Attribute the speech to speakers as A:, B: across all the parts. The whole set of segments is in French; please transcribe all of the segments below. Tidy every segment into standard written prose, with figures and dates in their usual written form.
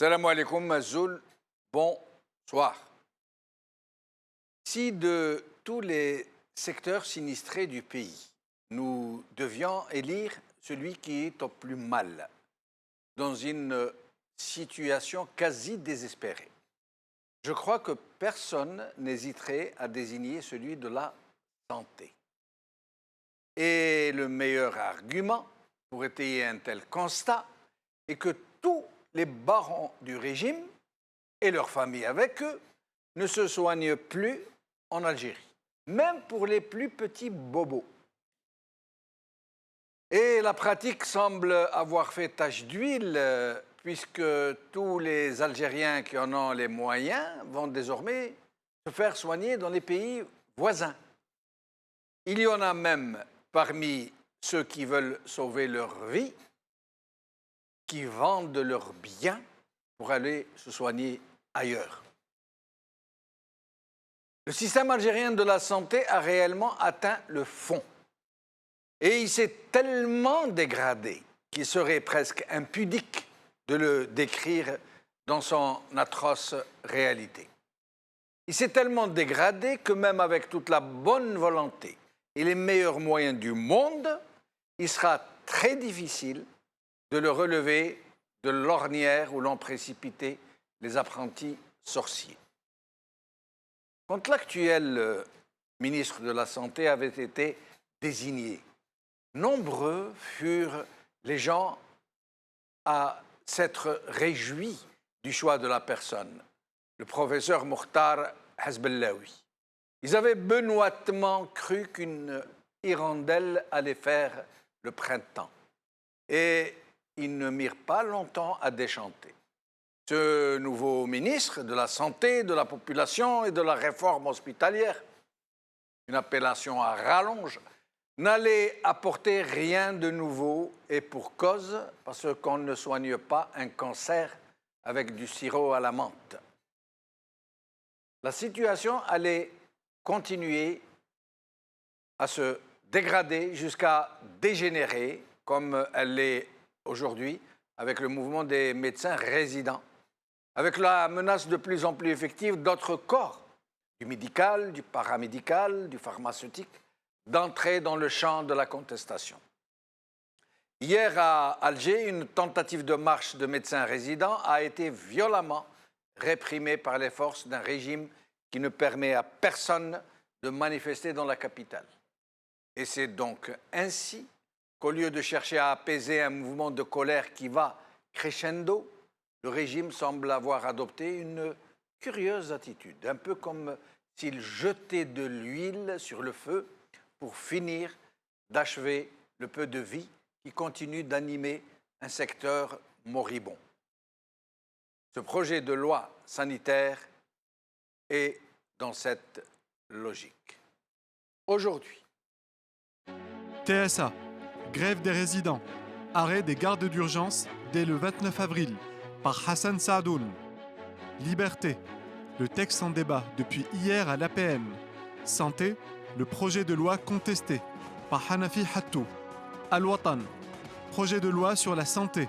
A: Salam alaikum, Mazoul. Bonsoir. Si de tous les secteurs sinistrés du pays, nous devions élire celui qui est au plus mal, dans une situation quasi désespérée, je crois que personne n'hésiterait à désigner celui de la santé. Et le meilleur argument pour étayer un tel constat est que tous les barons du régime et leurs familles avec eux ne se soignent plus en Algérie, même pour les plus petits bobos. Et la pratique semble avoir fait tache d'huile, puisque tous les Algériens qui en ont les moyens vont désormais se faire soigner dans les pays voisins. Il y en a même parmi ceux qui veulent sauver leur vie, qui vendent leurs biens pour aller se soigner ailleurs. Le système algérien de la santé a réellement atteint le fond. Et il s'est tellement dégradé qu'il serait presque impudique de le décrire dans son atroce réalité. Il s'est tellement dégradé que même avec toute la bonne volonté et les meilleurs moyens du monde, il sera très difficile de le relever de l'ornière où l'ont précipité les apprentis sorciers. Quand l'actuel ministre de la Santé avait été désigné, nombreux furent les gens à s'être réjouis du choix de la personne, le professeur Mokhtar Hasbellaoui. Ils avaient benoîtement cru qu'une hirondelle allait faire le printemps. Et ils ne mirent pas longtemps à déchanter. Ce nouveau ministre de la Santé, de la Population et de la Réforme hospitalière, une appellation à rallonge, n'allait apporter rien de nouveau et pour cause, parce qu'on ne soigne pas un cancer avec du sirop à la menthe. La situation allait continuer à se dégrader jusqu'à dégénérer, comme elle l'est aujourd'hui, avec le mouvement des médecins résidents, avec la menace de plus en plus effective d'autres corps, du médical, du paramédical, du pharmaceutique, d'entrer dans le champ de la contestation. Hier à Alger, une tentative de marche de médecins résidents a été violemment réprimée par les forces d'un régime qui ne permet à personne de manifester dans la capitale. Et c'est donc ainsi qu'au lieu de chercher à apaiser un mouvement de colère qui va crescendo, le régime semble avoir adopté une curieuse attitude, un peu comme s'il jetait de l'huile sur le feu pour finir d'achever le peu de vie qui continue d'animer un secteur moribond. Ce projet de loi sanitaire est dans cette logique. Aujourd'hui,
B: TSA, grève des résidents, arrêt des gardes d'urgence dès le 29 avril par Hassan Saadoun. Liberté, le texte en débat depuis hier à l'APM. Santé, le projet de loi contesté par Hanafi Hattou. Al-Watan, projet de loi sur la santé.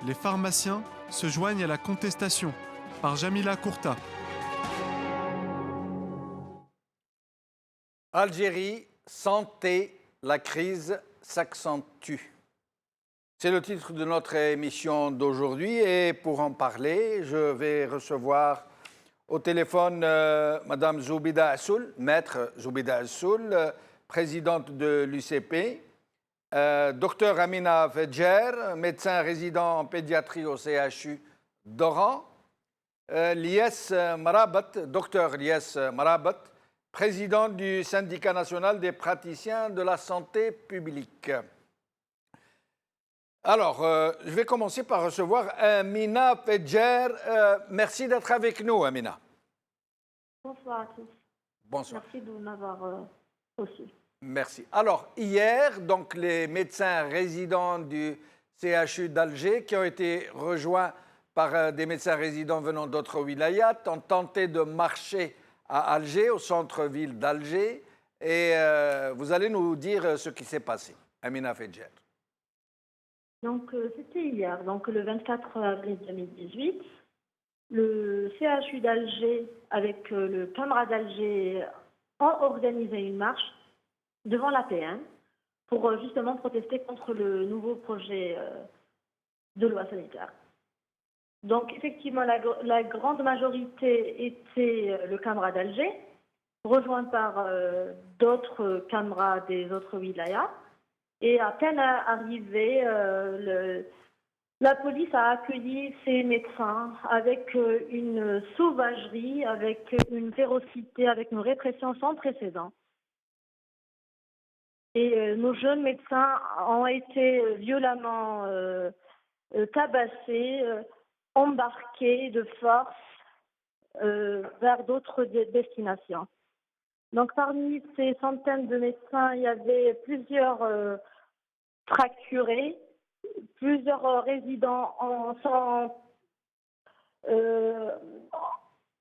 B: Les pharmaciens se joignent à la contestation par Jamila Kourta.
A: Algérie, santé, la crise s'accentue. C'est le titre de notre émission d'aujourd'hui et pour en parler, je vais recevoir au téléphone Madame Zoubida Assoul, maître Zoubida Assoul, présidente de l'UCP, docteur Amina Fedjer, médecin résident en pédiatrie au CHU d'Oran, Lies Marabat, docteur Lies Marabat, président du syndicat national des praticiens de la santé publique. Alors, je vais commencer par recevoir Amina Fedjer. Merci d'être avec nous, Amina.
C: Bonsoir à tous.
A: Bonsoir.
C: Merci de m'avoir reçu.
A: Merci. Alors, hier, donc, les médecins résidents du CHU d'Alger, qui ont été rejoints par des médecins résidents venant d'autres wilayats, ont tenté de marcher à Alger, au centre-ville d'Alger. Et vous allez nous dire ce qui s'est passé. Amina Fedjer.
C: Donc, c'était hier, donc le 24 avril 2018. le CHU d'Alger avec le Camra d'Alger ont organisé une marche devant l'APN pour justement protester contre le nouveau projet de loi sanitaire. Donc effectivement, la grande majorité était le Camra d'Alger, rejoint par d'autres Camras des autres wilayas. Et à peine arrivé, la police a accueilli ces médecins avec une sauvagerie, avec une férocité, avec une répression sans précédent. Et nos jeunes médecins ont été violemment tabassés, embarqués de force vers d'autres destinations. Donc parmi ces centaines de médecins, il y avait plusieurs fracturés, plusieurs résidents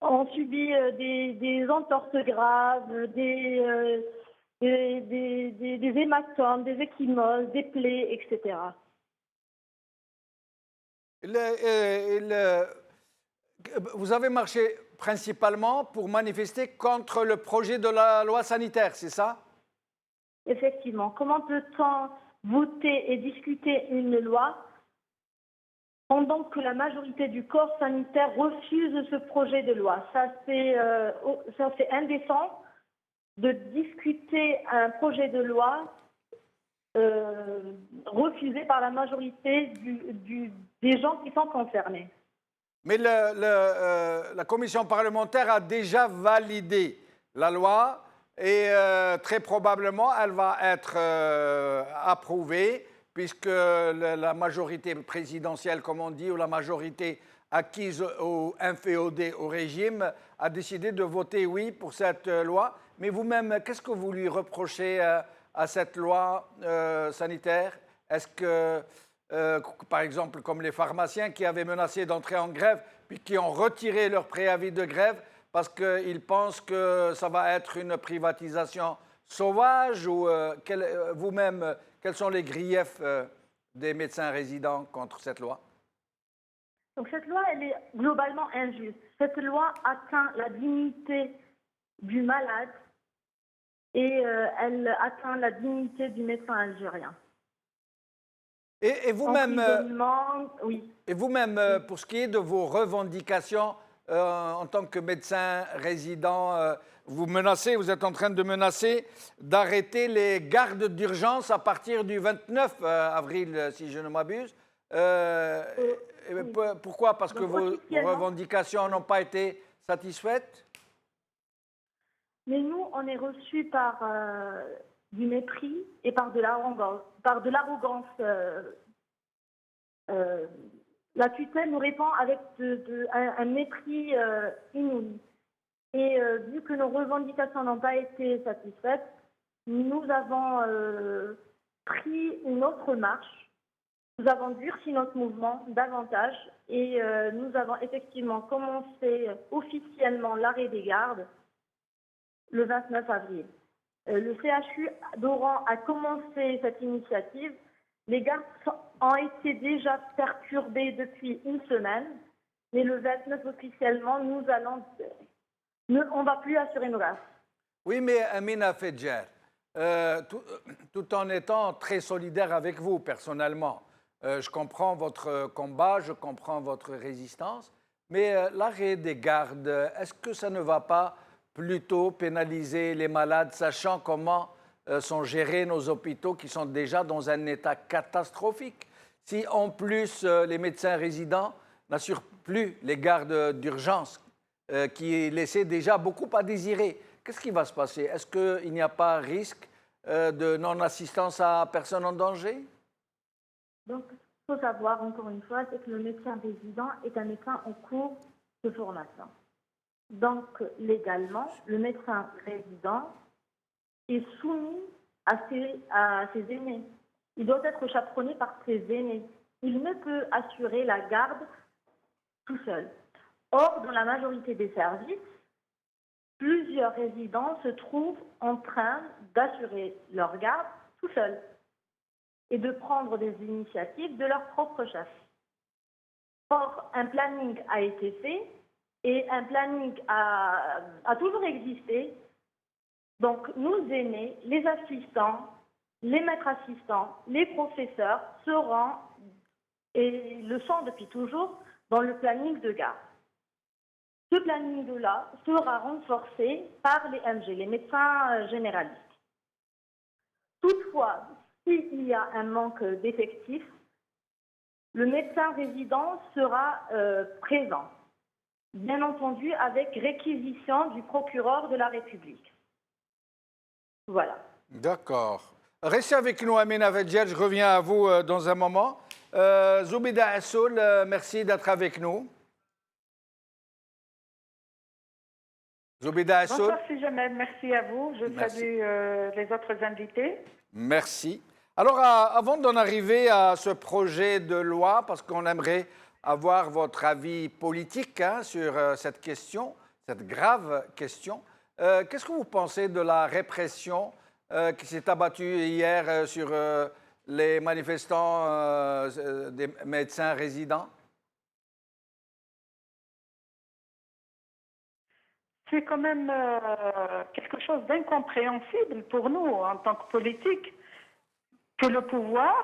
C: ont subi des entorses graves, des hématomes, des ecchymoses, des plaies, etc.
A: Vous avez marché principalement pour manifester contre le projet de la loi sanitaire, c'est ça?
C: Effectivement. Comment peut-on voter et discuter une loi pendant que la majorité du corps sanitaire refuse ce projet de loi? Ça, c'est indécent de discuter un projet de loi refusé par la majorité des gens qui sont concernés.
A: Mais la commission parlementaire a déjà validé la loi et très probablement elle va être approuvée puisque la majorité présidentielle, comme on dit, ou la majorité acquise ou inféodée au régime a décidé de voter oui pour cette loi. Mais vous-même, qu'est-ce que vous lui reprochez à cette loi sanitaire? Est-ce que, par exemple, comme les pharmaciens qui avaient menacé d'entrer en grève, puis qui ont retiré leur préavis de grève parce qu'ils pensent que ça va être une privatisation sauvage, ou vous-même, quels sont les griefs des médecins résidents contre cette loi?
C: Donc cette loi, elle est globalement injuste. Cette loi atteint la dignité du malade et elle atteint la dignité du médecin algérien.
A: Et vous-même,
C: oui.
A: Et vous-même, pour ce qui est de vos revendications en tant que médecin résident, vous êtes en train de menacer d'arrêter les gardes d'urgence à partir du 29 avril, si je ne m'abuse.
C: Oui.
A: Pourquoi? Parce que
C: Donc,
A: vos revendications n'ont pas été satisfaites?
C: Mais nous, on est reçus par du mépris et par de l'arrogance. La tutelle nous répond avec un mépris inouï. Et vu que nos revendications n'ont pas été satisfaites, nous avons pris une autre marche. Nous avons durci notre mouvement davantage et nous avons effectivement commencé officiellement l'arrêt des gardes le 29 avril. Le CHU d'Oran a commencé cette initiative. Les gardes ont été déjà perturbés depuis une semaine, mais le 29 officiellement, on ne va plus assurer nos gardes.
A: Oui, mais Amina Fedjer, tout en étant très solidaire avec vous personnellement, je comprends votre combat, je comprends votre résistance, mais l'arrêt des gardes, est-ce que ça ne va pas plutôt pénaliser les malades, sachant comment sont gérés nos hôpitaux qui sont déjà dans un état catastrophique? Si en plus les médecins résidents n'assurent plus les gardes d'urgence qui laissaient déjà beaucoup à désirer, qu'est-ce qui va se passer? Est-ce qu'il n'y a pas risque de non-assistance à personne en danger?
C: Donc, il faut savoir, encore une fois, c'est que le médecin résident est un médecin en cours de formation. Donc, légalement, le médecin résident est soumis à ses aînés. Il doit être chaperonné par ses aînés. Il ne peut assurer la garde tout seul. Or, dans la majorité des services, plusieurs résidents se trouvent en train d'assurer leur garde tout seuls et de prendre des initiatives de leur propre chef. Or, un planning a été fait et un planning a toujours existé. Donc, nos aînés, les assistants, les maîtres assistants, les professeurs seront, et le sont depuis toujours, dans le planning de garde. Ce planning-là sera renforcé par les MG, les médecins généralistes. Toutefois, s'il y a un manque d'effectifs, le médecin résident sera présent, bien entendu avec réquisition du procureur de la République. Voilà.
A: D'accord. Restez avec nous, Amina Vedjel. Je reviens à vous dans un moment. Zoubida Assoul, merci d'être avec nous. Zoubida Assoul.
D: Bonsoir, c'est Jamel. Merci à vous. Je salue les autres invités.
A: Merci. Alors, avant d'en arriver à ce projet de loi, parce qu'on aimerait avoir votre avis politique sur cette question, cette grave question, qu'est-ce que vous pensez de la répression qui s'est abattue hier sur les manifestants des médecins résidents?
D: C'est quand même quelque chose d'incompréhensible pour nous en tant que politiques que le pouvoir,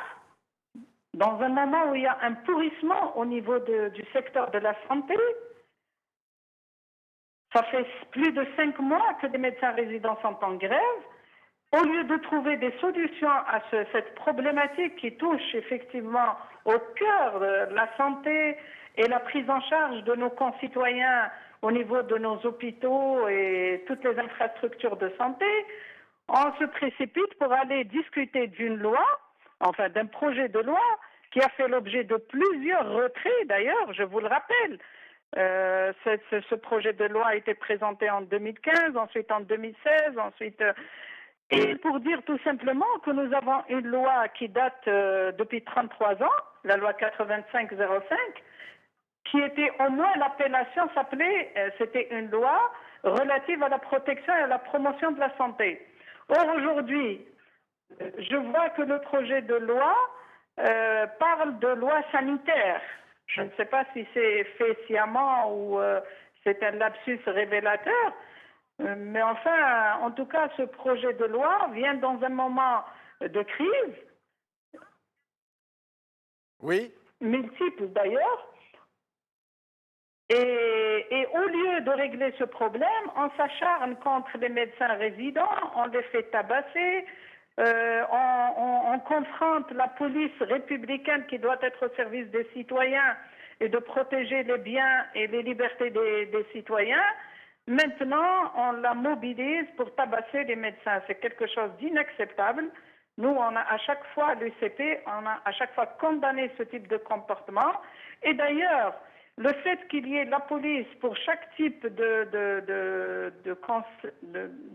D: dans un moment où il y a un pourrissement au niveau du secteur de la santé, ça fait plus de 5 mois que des médecins résidents sont en grève. Au lieu de trouver des solutions à cette problématique qui touche effectivement au cœur de la santé et la prise en charge de nos concitoyens au niveau de nos hôpitaux et toutes les infrastructures de santé, on se précipite pour aller discuter d'une loi, enfin d'un projet de loi qui a fait l'objet de plusieurs retraits d'ailleurs, je vous le rappelle. Ce projet de loi a été présenté en 2015, ensuite en 2016, ensuite... Et pour dire tout simplement que nous avons une loi qui date depuis 33 ans, la loi 85-05, qui était au moins l'appellation s'appelait, c'était une loi relative à la protection et à la promotion de la santé. Or aujourd'hui, je vois que le projet de loi parle de loi sanitaire. Je ne sais pas si c'est fait sciemment ou c'est un lapsus révélateur. Mais enfin, en tout cas, ce projet de loi vient dans un moment de crise,
A: Oui.
D: multiple d'ailleurs, et au lieu de régler ce problème, on s'acharne contre les médecins résidents, on les fait tabasser, on confronte la police républicaine qui doit être au service des citoyens et de protéger les biens et les libertés des citoyens. Maintenant, on la mobilise pour tabasser les médecins. C'est quelque chose d'inacceptable. Nous, on a à chaque fois, l'UCP, on a à chaque fois condamné ce type de comportement. Et d'ailleurs, le fait qu'il y ait la police pour chaque type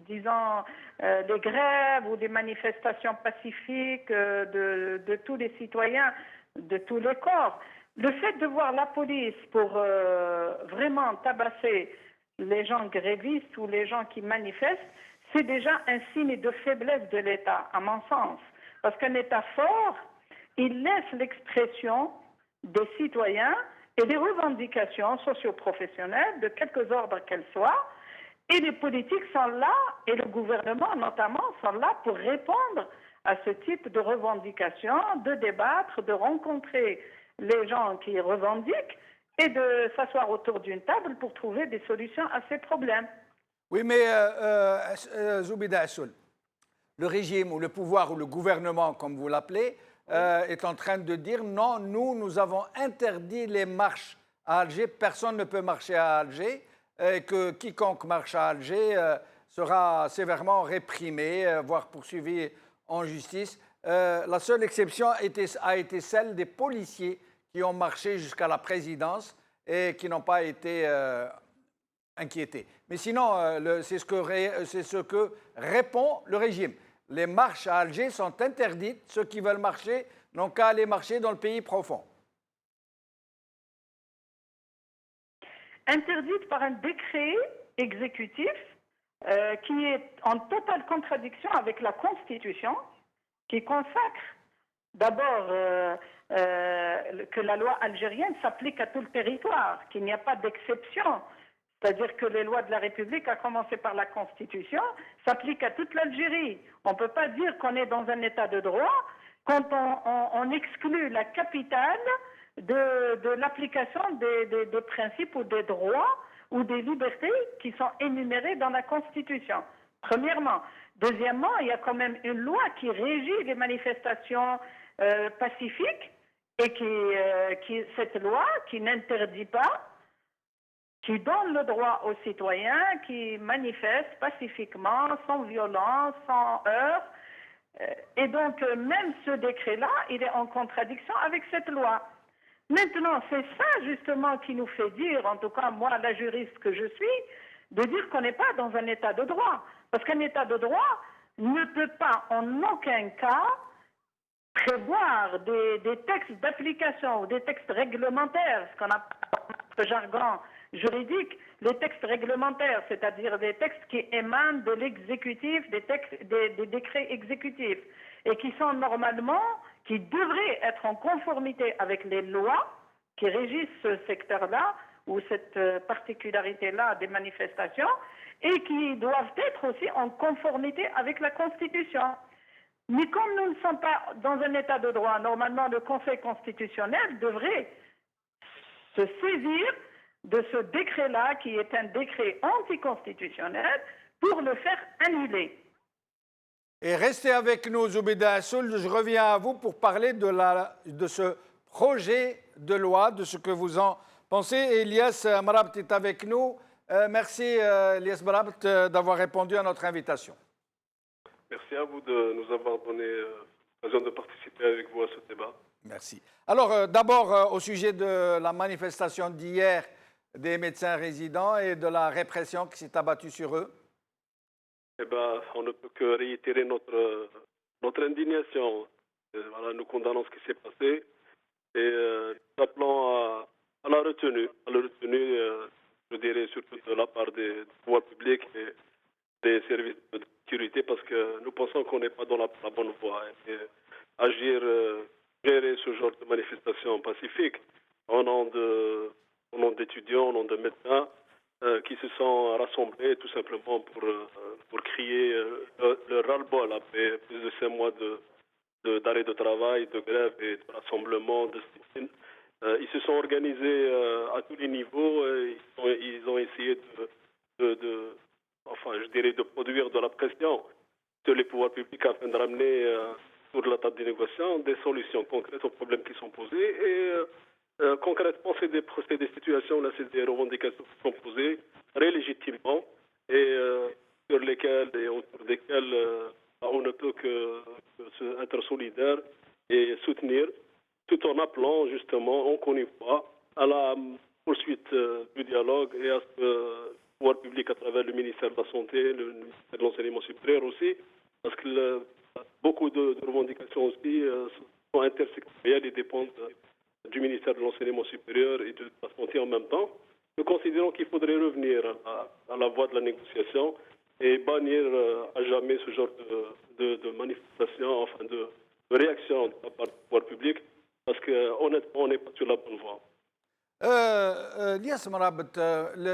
D: disons, des grèves ou des manifestations pacifiques de tous les citoyens, de tous les corps, le fait de voir la police pour vraiment tabasser les gens grévistes ou les gens qui manifestent, c'est déjà un signe de faiblesse de l'État, à mon sens. Parce qu'un État fort, il laisse l'expression des citoyens et des revendications socio-professionnelles, de quelques ordres qu'elles soient, et les politiques sont là, et le gouvernement notamment, sont là pour répondre à ce type de revendications, de débattre, de rencontrer les gens qui revendiquent, et de s'asseoir autour d'une table pour trouver des solutions à ces problèmes.
A: Oui, mais Zoubida Assoul, le régime ou le pouvoir ou le gouvernement, comme vous l'appelez, est en train de dire non, nous avons interdit les marches à Alger, personne ne peut marcher à Alger, et que quiconque marche à Alger sera sévèrement réprimé, voire poursuivi en justice. La seule exception a été celle des policiers qui ont marché jusqu'à la présidence et qui n'ont pas été inquiétés. Mais sinon, c'est ce que répond le régime. Les marches à Alger sont interdites. Ceux qui veulent marcher n'ont qu'à aller marcher dans le pays profond.
D: Interdite par un décret exécutif qui est en totale contradiction avec la Constitution, qui consacre d'abord que la loi algérienne s'applique à tout le territoire, qu'il n'y a pas d'exception C'est-à-dire que les lois de la République, à commencer par la Constitution, s'appliquent à toute l'Algérie. On ne peut pas dire qu'on est dans un état de droit quand on exclut la capitale de l'application des principes ou des droits ou des libertés qui sont énumérés dans la Constitution. Premièrement. Deuxièmement, il y a quand même une loi qui régit les manifestations pacifiques et cette loi qui n'interdit pas, qui donne le droit aux citoyens qui manifestent pacifiquement, sans violence, sans heurts. Et donc, même ce décret-là, il est en contradiction avec cette loi. Maintenant, c'est ça justement qui nous fait dire, en tout cas moi, la juriste que je suis, de dire qu'on n'est pas dans un état de droit. Parce qu'un état de droit ne peut pas en aucun cas prévoir des textes d'application ou des textes réglementaires, ce qu'on appelle dans le jargon juridique, les textes réglementaires, c'est-à-dire des textes qui émanent de l'exécutif, des décrets exécutifs, et qui sont normalement, qui devraient être en conformité avec les lois qui régissent ce secteur-là, ou cette particularité-là des manifestations, et qui doivent être aussi en conformité avec la Constitution. Mais comme nous ne sommes pas dans un état de droit, normalement le Conseil constitutionnel devrait se saisir de ce décret-là, qui est un décret anticonstitutionnel, pour le faire annuler.
A: Et restez avec nous, Zoubida Assoul. Je reviens à vous pour parler de ce projet de loi, de ce que vous en pensez. Elias Mrabt est avec nous. Merci, Elias Mrabt, d'avoir répondu à notre invitation.
E: Merci à vous de nous avoir donné l'occasion de participer avec vous à ce débat.
A: Merci. Alors, d'abord, au sujet de la manifestation d'hier des médecins résidents et de la répression qui s'est abattue sur eux.
E: Eh ben, on ne peut que réitérer notre indignation. Voilà, nous condamnons ce qui s'est passé et nous appelons à la retenue, je dirais surtout de la part des pouvoirs publics et des services de sécurité, parce que nous pensons qu'on n'est pas dans la bonne voie. Et agir, gérer ce genre de manifestation pacifique au nom d'étudiants, au nom de médecins qui se sont rassemblés tout simplement pour crier le ras-le-bol après plus de 5 mois d'arrêt de travail, de grève et de rassemblement, de sit-in. Ils se sont organisés à tous les niveaux. Ils ont essayé de produire de la pression sur les pouvoirs publics afin de ramener sur la table des négociations des solutions concrètes aux problèmes qui sont posés. Et concrètement, c'est des situations, là, c'est des revendications qui sont posées très légitimement et sur lesquelles et autour desquelles on ne peut que être solidaire et soutenir, tout en appelant justement, encore une fois, à la poursuite du dialogue et à ce que le pouvoir public, à travers le ministère de la Santé, le ministère de l'Enseignement supérieur aussi, parce que beaucoup de revendications aussi sont intersectorielles et dépendent du ministère de l'Enseignement supérieur et de la Santé en même temps. Nous considérons qu'il faudrait revenir à la voie de la négociation et bannir à jamais ce genre de manifestation, enfin de réaction de la part du pouvoir public, parce qu'honnêtement, on n'est pas sur la bonne voie.
A: Elias Mrabt,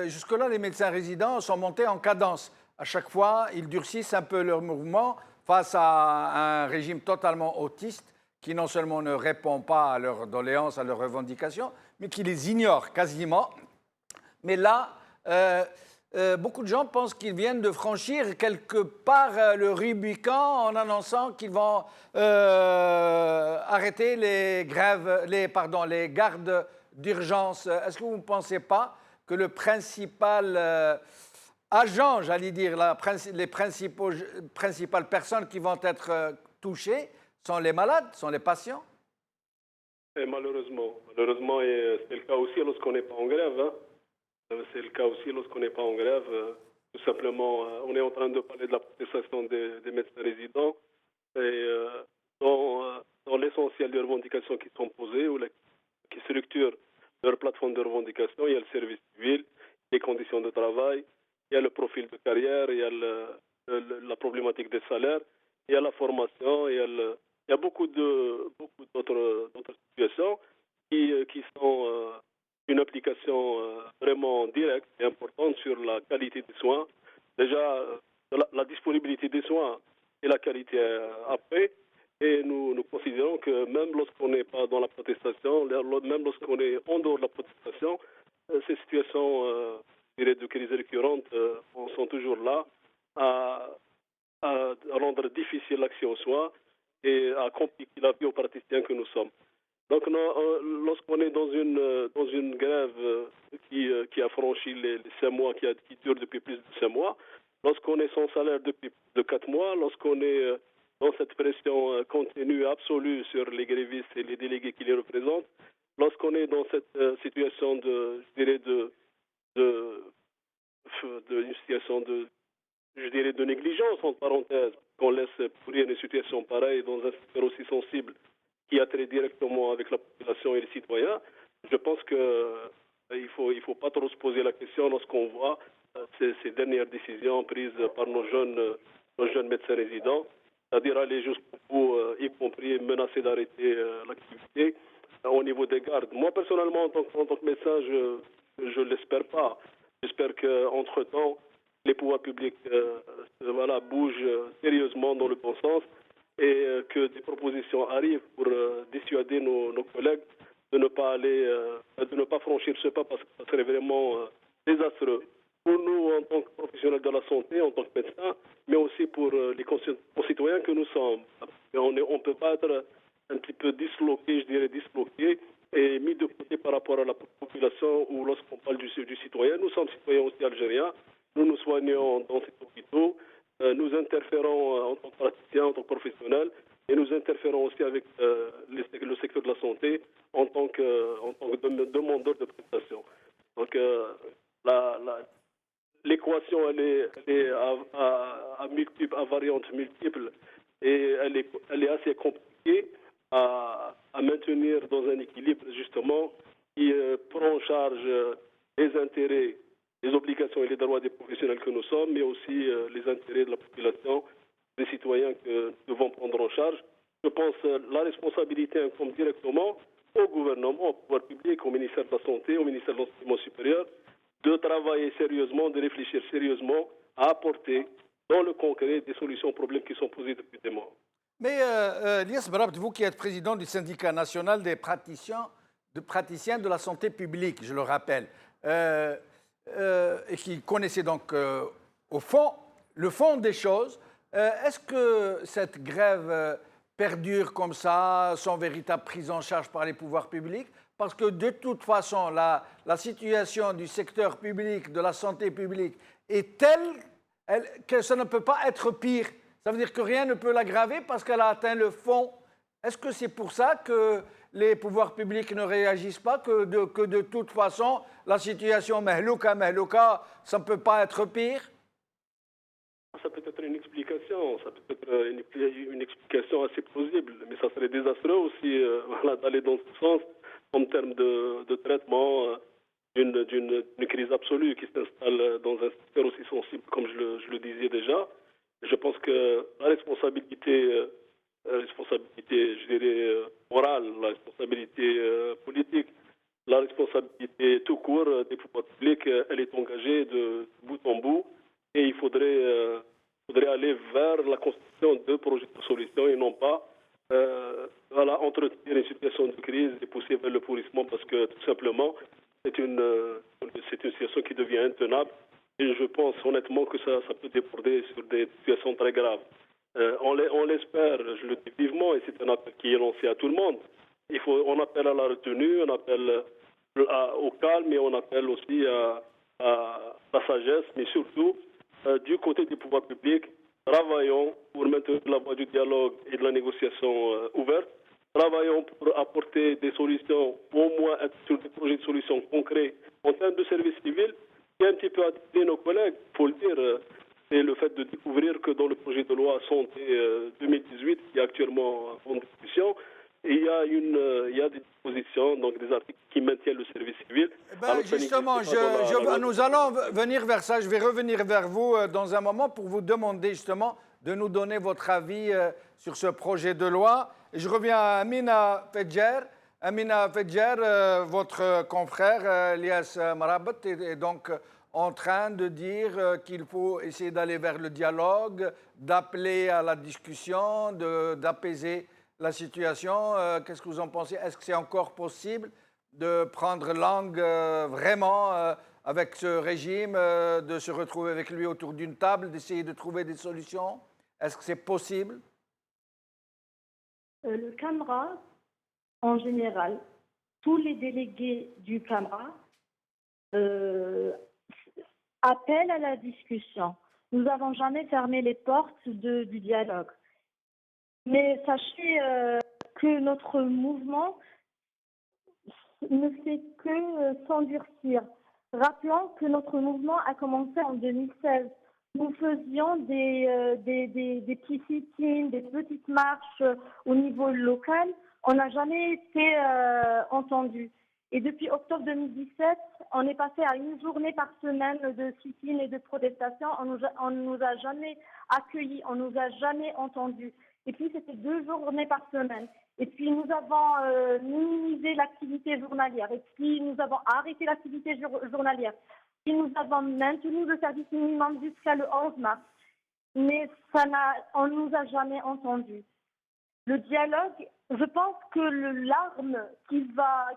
A: jusque-là, les médecins résidents sont montés en cadence. À chaque fois, ils durcissent un peu leur mouvement face à un régime totalement autiste qui non seulement ne répond pas à leurs doléances, à leurs revendications, mais qui les ignore quasiment. Mais là, beaucoup de gens pensent qu'ils viennent de franchir quelque part le Rubicon en annonçant qu'ils vont arrêter les gardes d'urgence. Est-ce que vous ne pensez pas que le principal agent, j'allais dire, les principales personnes qui vont être touchées sont les malades, sont les patients?
E: Et malheureusement, et c'est le cas aussi lorsqu'on n'est pas en grève. Hein. C'est le cas aussi lorsqu'on n'est pas en grève. Tout simplement, on est en train de parler de la protestation des médecins résidents. Et dans l'essentiel des revendications qui sont posées ou qui structurent leur plateforme de revendication, il y a le service civil, les conditions de travail, il y a le profil de carrière, il y a la problématique des salaires, il y a la formation, il y a beaucoup d'autres situations qui sont une implication vraiment directe et importante sur la qualité des soins. Déjà, la disponibilité des soins et la qualité après. Et nous considérons que même lorsqu'on n'est pas dans la protestation, même lorsqu'on est en dehors de la protestation, ces situations de crise récurrente sont toujours là à rendre difficile l'accès aux soins et à compliquer la vie aux praticiens que nous sommes. Donc, lorsqu'on est dans une grève qui a franchi les 5 mois, qui dure depuis plus de 5 mois, lorsqu'on est sans salaire depuis plus de 4 mois, lorsqu'on est dans cette pression continue absolue sur les grévistes et les délégués qui les représentent, lorsqu'on est dans cette situation de négligence, entre parenthèses, qu'on laisse pourrir une situation pareille dans un secteur aussi sensible qui a trait directement avec la population et les citoyens, je pense qu'il faut pas trop se poser la question lorsqu'on voit ces dernières décisions prises par nos jeunes médecins résidents, c'est-à-dire aller jusqu'au bout, y compris menacer d'arrêter l'activité au niveau des gardes. Moi, personnellement, en tant que médecin, je ne l'espère pas. J'espère qu'entre-temps, les pouvoirs publics bougent sérieusement dans le bon sens et que des propositions arrivent pour dissuader nos collègues de ne pas franchir ce pas, parce que ça serait vraiment désastreux pour nous en tant que professionnels de la santé, en tant que médecins, mais aussi pour les concitoyens que nous sommes. On ne peut pas être un petit peu disloqué et mis de côté par rapport à la population, ou lorsqu'on parle du citoyen. Nous sommes citoyens aussi algériens, nous nous soignons dans ces hôpitaux, nous interférons en tant que praticiens, en tant que professionnels, et nous interférons aussi avec le secteur de la santé en tant que demandeurs de prestations. Donc l'équation elle est à variantes multiples, et elle est assez compliquée à maintenir dans un équilibre justement qui prend en charge les intérêts, les obligations et les droits des professionnels que nous sommes, mais aussi les intérêts de la population, des citoyens que nous devons prendre en charge. Je pense la responsabilité incombe directement au gouvernement, au pouvoir public, au ministère de la Santé, au ministère de l'Enseignement supérieur, de travailler sérieusement, de réfléchir sérieusement à apporter dans le concret des solutions aux problèmes qui sont posés depuis des mois.
A: Mais Lyes Berabt, vous qui êtes président du syndicat national des praticiens de la santé publique, je le rappelle, et qui connaissait donc au fond le fond des choses, est-ce que cette grève perdure comme ça, sans véritable prise en charge par les pouvoirs publics? Parce que de toute façon, la situation du secteur public, de la santé publique, est telle que ça ne peut pas être pire. Ça veut dire que rien ne peut l'aggraver parce qu'elle a atteint le fond. Est-ce que c'est pour ça que les pouvoirs publics ne réagissent pas, que de toute façon, la situation mahlouka, ça ne peut pas être pire?
E: Ça peut être une explication, une explication assez plausible, mais ça serait désastreux aussi d'aller dans ce sens en termes de traitement d'une crise absolue qui s'installe dans un secteur aussi sensible, comme je le disais déjà. Je pense que la responsabilité, je dirais, morale, la responsabilité politique, la responsabilité tout court des pouvoirs publics, elle est engagée de bout en bout, et il faudrait aller vers la construction de projets de solutions et non pas entretenir une situation de crise et pousser vers le pourrissement, parce que tout simplement, c'est une situation qui devient intenable. Et je pense honnêtement que ça peut déborder sur des situations très graves. On l'espère, je le dis vivement, et c'est un appel qui est lancé à tout le monde. On appelle à la retenue, on appelle au calme, et on appelle aussi à la sagesse, mais surtout, du côté des pouvoirs publics, travaillons pour maintenir la voie du dialogue et de la négociation ouverte. Travaillons pour apporter des solutions, au moins sur des projets de solutions concrets en termes de services civils. Et un petit peu attirer nos collègues, il faut le dire, c'est le fait de découvrir que dans le projet de loi santé 2018, qui est actuellement en discussion, il y a des dispositions, donc des articles qui maintiennent le service civil.
A: Justement, nous allons venir vers ça. Je vais revenir vers vous dans un moment pour vous demander justement de nous donner votre avis sur ce projet de loi. Et je reviens à Amina Fedjer. Amina Fedjer, votre confrère Elias Marabat est donc en train de dire qu'il faut essayer d'aller vers le dialogue, d'appeler à la discussion, d'apaiser la situation. Qu'est-ce que vous en pensez? Est-ce que c'est encore possible de prendre langue vraiment avec ce régime, de se retrouver avec lui autour d'une table, d'essayer de trouver des solutions? Est-ce que c'est possible?
C: Le Camra, en général, tous les délégués du Camra appellent à la discussion. Nous n'avons jamais fermé les portes du dialogue. Mais sachez que notre mouvement ne fait que s'endurcir. Rappelons que notre mouvement a commencé en 2016. Nous faisions des petits sit-ins, des petites marches au niveau local. On n'a jamais été entendus. Et depuis octobre 2017, on est passé à une journée par semaine de sit-in et de protestation. On ne nous a jamais accueillis, on ne nous a jamais entendus. Et puis, c'était 2 journées par semaine. Et puis, nous avons minimisé l'activité journalière. Et puis, nous avons arrêté l'activité journalière. Et nous avons maintenu le service minimum jusqu'à le 11 mars. Mais on ne nous a jamais entendus. Le dialogue, je pense que l'arme qui va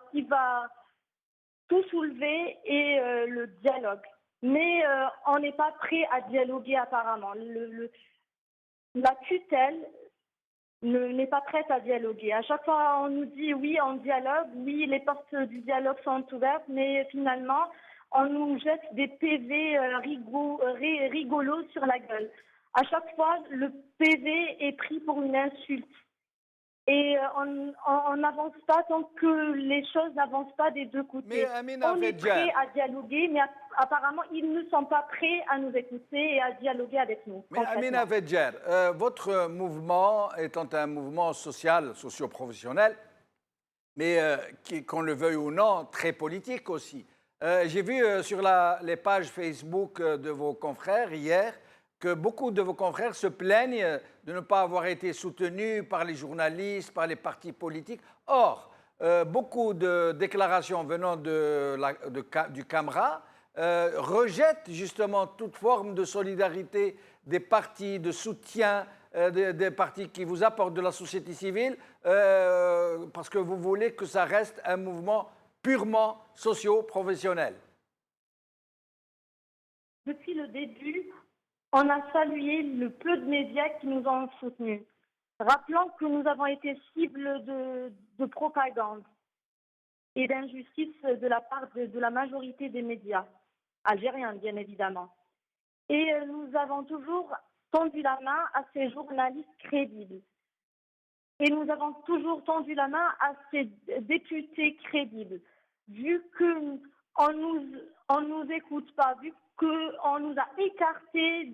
C: tout soulever est le dialogue. Mais on n'est pas prêt à dialoguer apparemment. La tutelle n'est pas prête à dialoguer. À chaque fois, on nous dit oui, on dialogue, oui, les portes du dialogue sont ouvertes, mais finalement, on nous jette des PV rigolos sur la gueule. À chaque fois, le PV est pris pour une insulte. Et on n'avance pas tant que les choses n'avancent pas des deux côtés.
A: Mais Amina
C: on est
A: Fedjer,
C: prêt à dialoguer, mais apparemment, ils ne sont pas prêts à nous écouter et à dialoguer avec nous.
A: mais Amina Fedjer, votre mouvement étant un mouvement social, socio-professionnel, mais qu'on le veuille ou non, très politique aussi. J'ai vu sur les pages Facebook de vos confrères hier que beaucoup de vos confrères se plaignent de ne pas avoir été soutenus par les journalistes, par les partis politiques. Or, beaucoup de déclarations venant du Camra rejettent justement toute forme de solidarité des partis, de soutien des partis qui vous apportent de la société civile, parce que vous voulez que ça reste un mouvement purement socio-professionnel.
C: Depuis le début, on a salué le peu de médias qui nous ont soutenus. Rappelons que nous avons été cibles de propagande et d'injustice de la part de la majorité des médias, algériens bien évidemment. Et nous avons toujours tendu la main à ces journalistes crédibles. Et nous avons toujours tendu la main à ces députés crédibles. Vu qu'on nous écoute pas, vu qu'on nous a écartés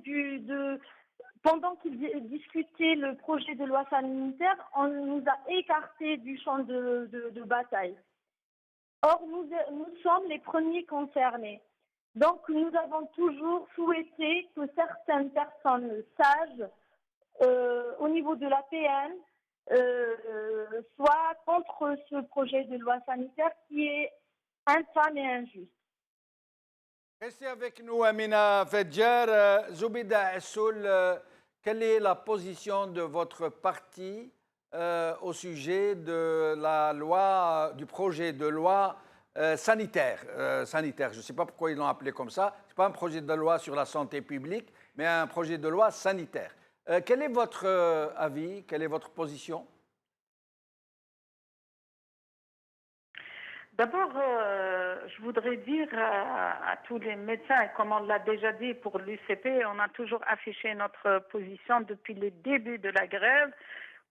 C: pendant qu'ils discutaient le projet de loi sanitaire, on nous a écartés du champ de bataille. Or, nous sommes les premiers concernés. Donc, nous avons toujours souhaité que certaines personnes sages, au niveau de l'APN, soient contre ce projet de loi sanitaire qui est infâme et injuste.
A: Restez avec nous, Amina Fedjer. Zoubida Assoul, quelle est la position de votre parti au sujet de la loi, du projet de loi sanitaire? Je ne sais pas pourquoi ils l'ont appelé comme ça. Ce n'est pas un projet de loi sur la santé publique, mais un projet de loi sanitaire. Quel est votre avis? Quelle est votre position?
D: D'abord, je voudrais dire à tous les médecins, comme on l'a déjà dit pour l'UCP, on a toujours affiché notre position depuis le début de la grève,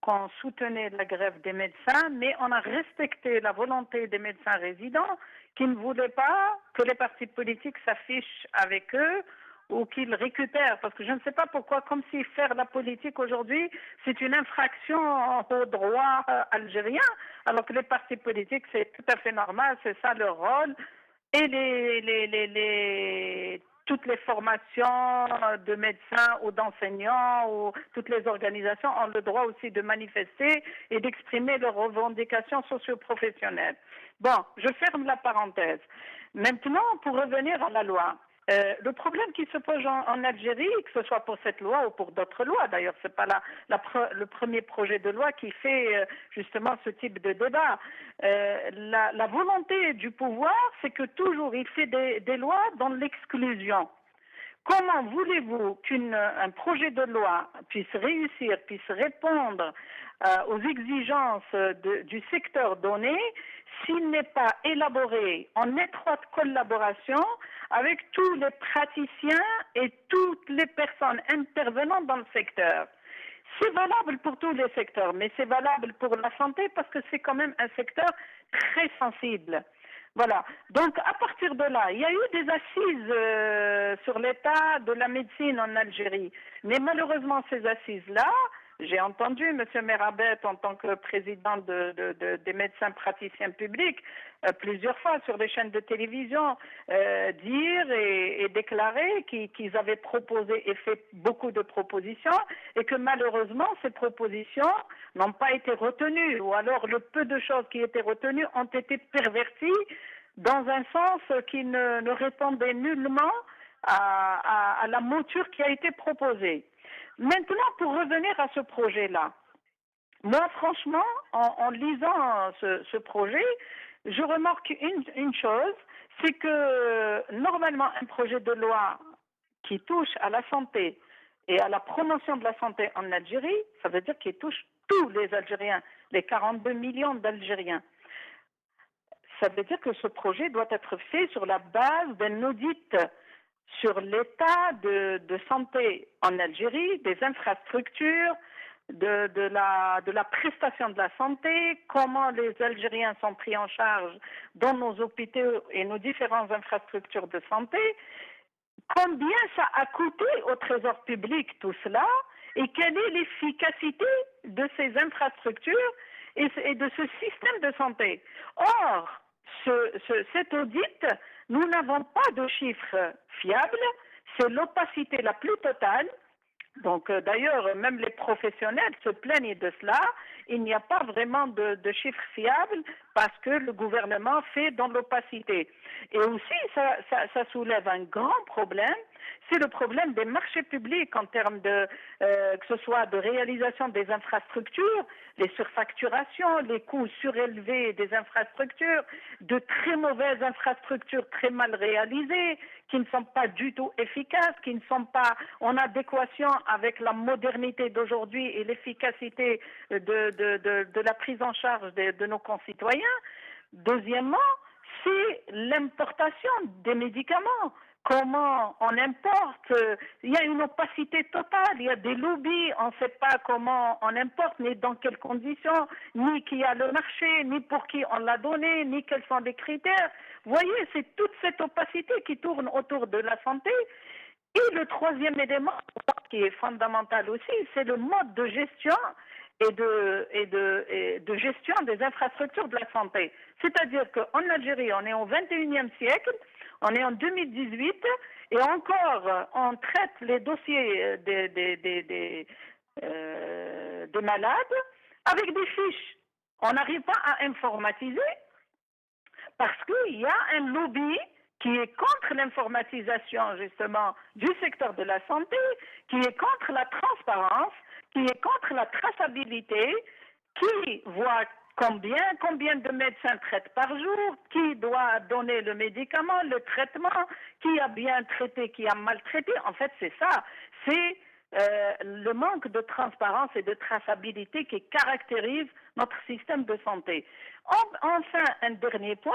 D: qu'on soutenait la grève des médecins, mais on a respecté la volonté des médecins résidents qui ne voulaient pas que les partis politiques s'affichent avec eux ou qu'ils récupèrent, parce que je ne sais pas pourquoi, comme si faire la politique aujourd'hui, c'est une infraction au droit algérien, alors que les partis politiques, c'est tout à fait normal, c'est ça leur rôle. Et toutes les formations de médecins ou d'enseignants ou toutes les organisations ont le droit aussi de manifester et d'exprimer leurs revendications socio-professionnelles. Bon, je ferme la parenthèse. Maintenant, pour revenir à la loi. Le problème qui se pose en Algérie, que ce soit pour cette loi ou pour d'autres lois, d'ailleurs, ce n'est pas le premier projet de loi qui fait justement ce type de débat. La volonté du pouvoir, c'est que toujours il fait des lois dans l'exclusion. Comment voulez-vous qu'un projet de loi puisse réussir, puisse répondre aux exigences du secteur donné s'il n'est pas élaboré en étroite collaboration avec tous les praticiens et toutes les personnes intervenant dans le secteur? C'est valable pour tous les secteurs, mais c'est valable pour la santé parce que c'est quand même un secteur très sensible. Voilà. Donc, à partir de là, il y a eu des assises sur l'état de la médecine en Algérie. Mais malheureusement, ces assises-là, j'ai entendu M. Merabet, en tant que président des médecins praticiens publics, plusieurs fois sur les chaînes de télévision, dire et déclarer qu'ils avaient proposé et fait beaucoup de propositions et que malheureusement, ces propositions n'ont pas été retenues, ou alors le peu de choses qui étaient retenues ont été perverties dans un sens qui ne répondait nullement à la mouture qui a été proposée. Maintenant, pour revenir à ce projet-là, moi, franchement, en lisant ce projet, je remarque une chose, c'est que normalement, un projet de loi qui touche à la santé et à la promotion de la santé en Algérie, ça veut dire qu'il touche tous les Algériens, les 42 millions d'Algériens. Ça veut dire que ce projet doit être fait sur la base d'un audit sur l'état de santé en Algérie, des infrastructures, de la prestation de la santé, comment les Algériens sont pris en charge dans nos hôpitaux et nos différentes infrastructures de santé, combien ça a coûté au trésor public tout cela, et quelle est l'efficacité de ces infrastructures et de ce système de santé. Or, cet audit, nous n'avons pas de chiffres fiables, c'est l'opacité la plus totale. Donc d'ailleurs, même les professionnels se plaignent de cela. Il n'y a pas vraiment de chiffres fiables parce que le gouvernement fait dans l'opacité. Et aussi, ça soulève un grand problème, c'est le problème des marchés publics en termes que ce soit de réalisation des infrastructures, les surfacturations, les coûts surélevés des infrastructures, de très mauvaises infrastructures très mal réalisées, qui ne sont pas du tout efficaces, qui ne sont pas en adéquation avec la modernité d'aujourd'hui et l'efficacité de la prise en charge de nos concitoyens. Deuxièmement, c'est l'importation des médicaments. Comment on importe, il y a une opacité totale, il y a des lobbies, on ne sait pas comment on importe, ni dans quelles conditions, ni qui a le marché, ni pour qui on l'a donné, ni quels sont les critères. Vous voyez, c'est toute cette opacité qui tourne autour de la santé. Et le troisième élément, qui est fondamental aussi, c'est le mode de gestion et de gestion des infrastructures de la santé. C'est-à-dire qu'en Algérie, on est au XXIe siècle, on est en 2018 et encore on traite les dossiers des malades avec des fiches. On n'arrive pas à informatiser parce qu'il y a un lobby qui est contre l'informatisation justement du secteur de la santé, qui est contre la transparence, qui est contre la traçabilité, qui voit combien de médecins traitent par jour, qui doit donner le médicament, le traitement, qui a bien traité, qui a mal traité. En fait, c'est ça. C'est le manque de transparence et de traçabilité qui caractérise notre système de santé. Enfin, un dernier point,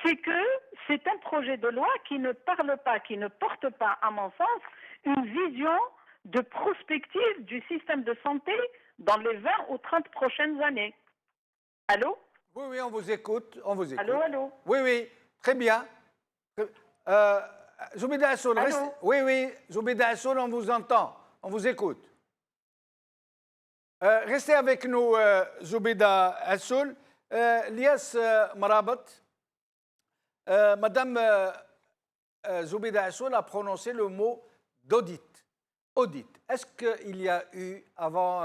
D: c'est que c'est un projet de loi qui ne parle pas, qui ne porte pas, à mon sens, une vision de prospective du système de santé dans les 20 ou 30 prochaines années. Allô?
A: Oui, oui, on vous écoute. On vous écoute.
D: Allô, allô?
A: Oui, oui, très bien. Zoubida Assoul, reste... Oui, oui, Zoubida Assoul, on vous entend. On vous écoute. Restez avec nous, Zoubida Assoul. Lias Marabat, Madame Zoubida Assoul a prononcé le mot d'audit. Audit. Est-ce qu'il y a eu, avant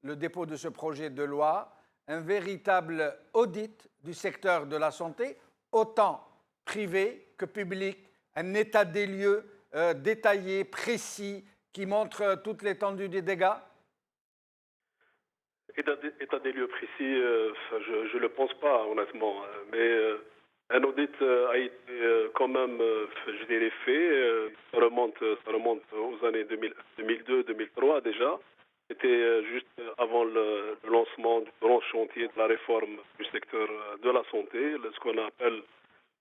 A: le dépôt de ce projet de loi, un véritable audit du secteur de la santé, autant privé que public, un état des lieux détaillé, précis, qui montre toute l'étendue des dégâts?
E: État des lieux précis, je ne le pense pas, honnêtement. Mais un audit a été quand même, je dirais, fait. Ça remonte aux années 2002-2003 déjà. C'était juste avant le lancement du grand chantier de la réforme du secteur de la santé, ce qu'on appelle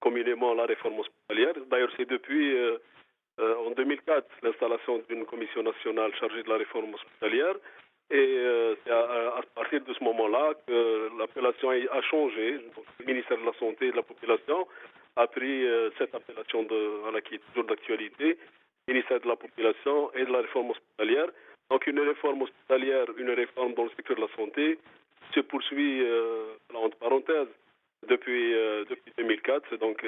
E: communément la réforme hospitalière. D'ailleurs, c'est depuis, en 2004, l'installation d'une commission nationale chargée de la réforme hospitalière. Et c'est à partir de ce moment-là que l'appellation a changé. Donc, le ministère de la Santé et de la Population a pris cette appellation qui est toujours d'actualité, ministère de la Population et de la réforme hospitalière. Donc une réforme hospitalière, une réforme dans le secteur de la santé se poursuit, entre parenthèses, depuis 2004. Donc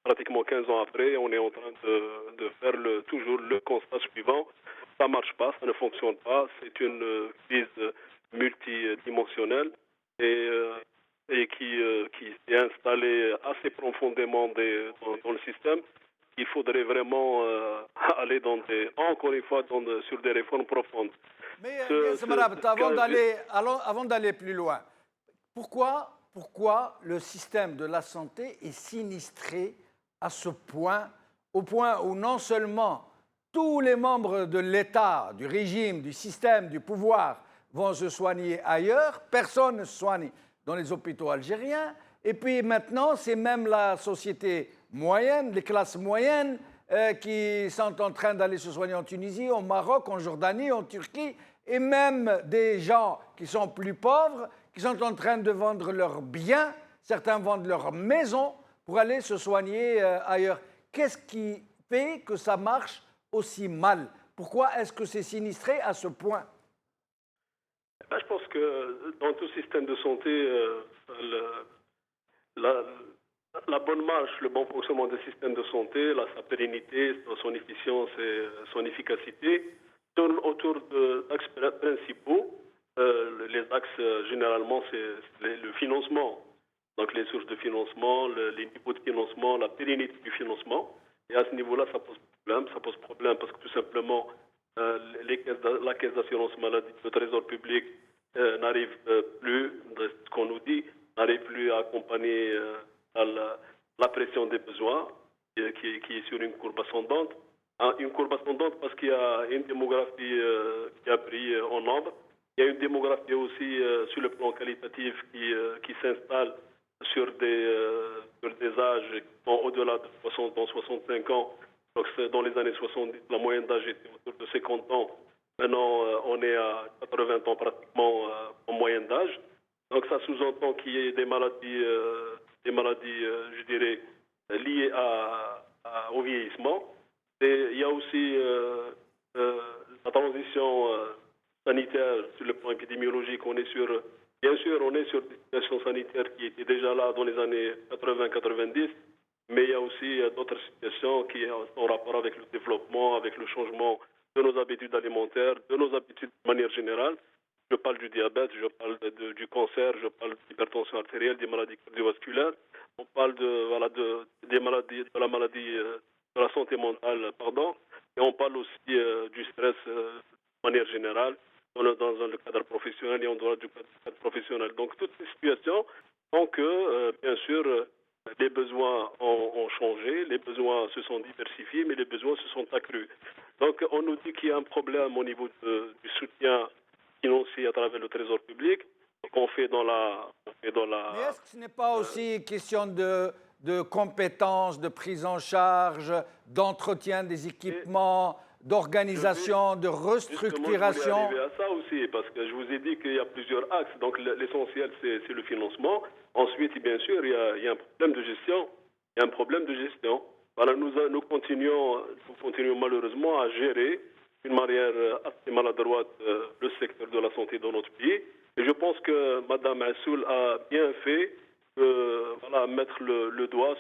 E: pratiquement 15 ans après, on est en train de faire toujours le constat suivant. Ça ne marche pas, ça ne fonctionne pas. C'est une crise multidimensionnelle et qui s'est installée assez profondément dans le système. Il faudrait vraiment aller encore une fois sur des réformes profondes.
A: Mais avant d'aller plus loin, pourquoi le système de la santé est sinistré à ce point, au point où non seulement tous les membres de l'État, du régime, du système, du pouvoir vont se soigner ailleurs, personne ne se soigne dans les hôpitaux algériens, et puis maintenant c'est même la société moyenne, les classes moyennes qui sont en train d'aller se soigner en Tunisie, au Maroc, en Jordanie, en Turquie, et même des gens qui sont plus pauvres, qui sont en train de vendre leurs biens, certains vendent leur maison pour aller se soigner ailleurs. Qu'est-ce qui fait que ça marche aussi mal? Pourquoi est-ce que c'est sinistré à ce point?
E: Je pense que dans tout système de santé, la bonne marche, le bon fonctionnement du système de santé, sa pérennité, son efficience et son efficacité tournent autour d'axes principaux. Les axes, généralement, c'est le financement. Donc les sources de financement, les niveaux de financement, la pérennité du financement. Et à ce niveau-là, ça pose problème. Ça pose problème parce que tout simplement, la caisse d'assurance maladie, le trésor public n'arrive plus, de ce qu'on nous dit, n'arrive plus à accompagner la pression des besoins qui est sur une courbe ascendante. Une courbe ascendante parce qu'il y a une démographie qui a pris en nombre. Il y a une démographie aussi sur le plan qualitatif qui s'installe sur des âges qui sont au-delà de 65 ans. Donc dans les années 70, la moyenne d'âge était autour de 50 ans. Maintenant, on est à 80 ans pratiquement en moyenne d'âge. Donc ça sous-entend qu'il y ait des maladies, je dirais, liées au vieillissement. Et il y a aussi la transition sanitaire sur le plan épidémiologique. Bien sûr, on est sur des situations sanitaires qui étaient déjà là dans les années 80-90, mais il y a aussi d'autres situations qui sont en rapport avec le développement, avec le changement de nos habitudes alimentaires, de nos habitudes de manière générale. Je parle du diabète, je parle du cancer, je parle de l'hypertension artérielle, des maladies cardiovasculaires. On parle des maladies, de la santé mentale, pardon. Et on parle aussi du stress de manière générale dans le cadre professionnel et en dehors du cadre professionnel. Donc toutes ces situations font que, bien sûr, les besoins ont changé, les besoins se sont diversifiés, mais les besoins se sont accrus. Donc on nous dit qu'il y a un problème au niveau du soutien financier à travers le trésor public qu'on fait dans la...
A: Mais est-ce que ce n'est pas aussi question de compétences, de prise en charge, d'entretien des équipements, d'organisation, de restructuration?
E: Je voulais arriver à ça aussi, parce que je vous ai dit qu'il y a plusieurs axes. Donc l'essentiel, c'est le financement. Ensuite, bien sûr, il y a un problème de gestion. Il y a un problème de gestion. Voilà, nous continuons malheureusement à gérer d'une manière assez maladroite le secteur de la santé dans notre pays. Et je pense que Mme Assoul a bien fait mettre le doigt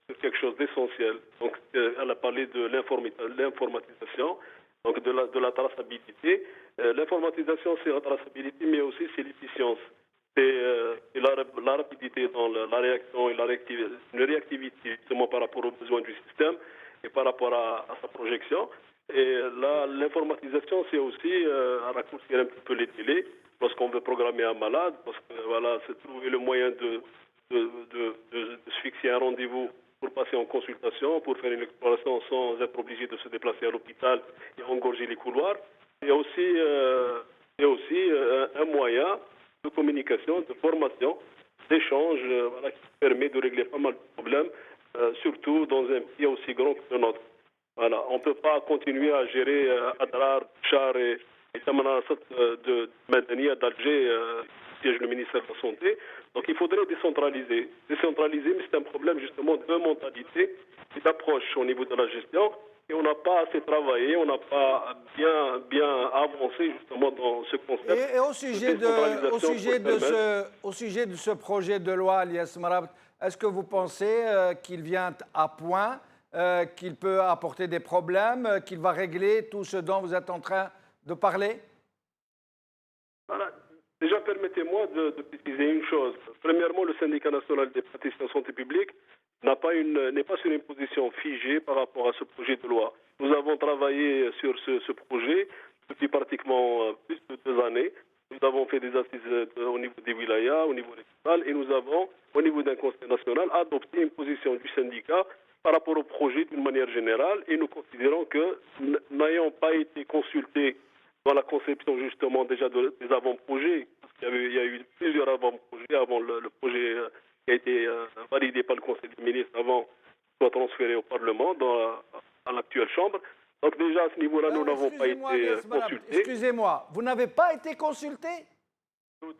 E: sur quelque chose d'essentiel. Donc, elle a parlé de l'informatisation, donc de la traçabilité. L'informatisation, c'est la traçabilité, mais aussi c'est l'efficience. C'est la rapidité dans la réaction et une réactivité justement par rapport aux besoins du système et par rapport à sa projection. Et là, l'informatisation, c'est aussi raccourcir un petit peu les délais lorsqu'on veut programmer un malade, parce que voilà, c'est trouver le moyen de se fixer un rendez-vous pour passer en consultation, pour faire une exploration sans être obligé de se déplacer à l'hôpital et engorger les couloirs. C'est aussi un moyen de communication, de formation, d'échange, voilà, qui permet de régler pas mal de problèmes, surtout dans un pays aussi grand que le nôtre. Voilà, on ne peut pas continuer à gérer Adrar, Char et Tamanrasat de Madania, d'Alger, siège le ministère de la Santé. Donc il faudrait décentraliser. Décentraliser, mais c'est un problème justement de mentalité et d'approche au niveau de la gestion. Et on n'a pas assez travaillé, on n'a pas bien avancé justement dans ce concept.
A: Et au sujet de ce projet de loi, Ilyas Marabt, est-ce que vous pensez qu'il vient à point, qu'il peut apporter des problèmes, qu'il va régler tout ce dont vous êtes en train de parler?
E: Voilà. Déjà, permettez-moi de préciser une chose. Premièrement, le syndicat national des praticiens de santé publique n'est pas sur une position figée par rapport à ce projet de loi. Nous avons travaillé sur ce projet depuis pratiquement plus de 2 années. Nous avons fait des assises au niveau des wilayas, au niveau régional, et nous avons, au niveau d'un conseil national, adopté une position du syndicat par rapport au projet d'une manière générale, et nous considérons que, n'ayant pas été consultés dans la conception justement déjà des avant-projets, parce qu'il y a eu plusieurs avant-projets avant le projet qui a été validé par le Conseil des ministres avant qu'il soit transféré au Parlement, à l'actuelle Chambre. Donc déjà à ce niveau-là, nous n'avons pas été consultés.
A: Excusez-moi, vous n'avez pas été consulté?
E: Tout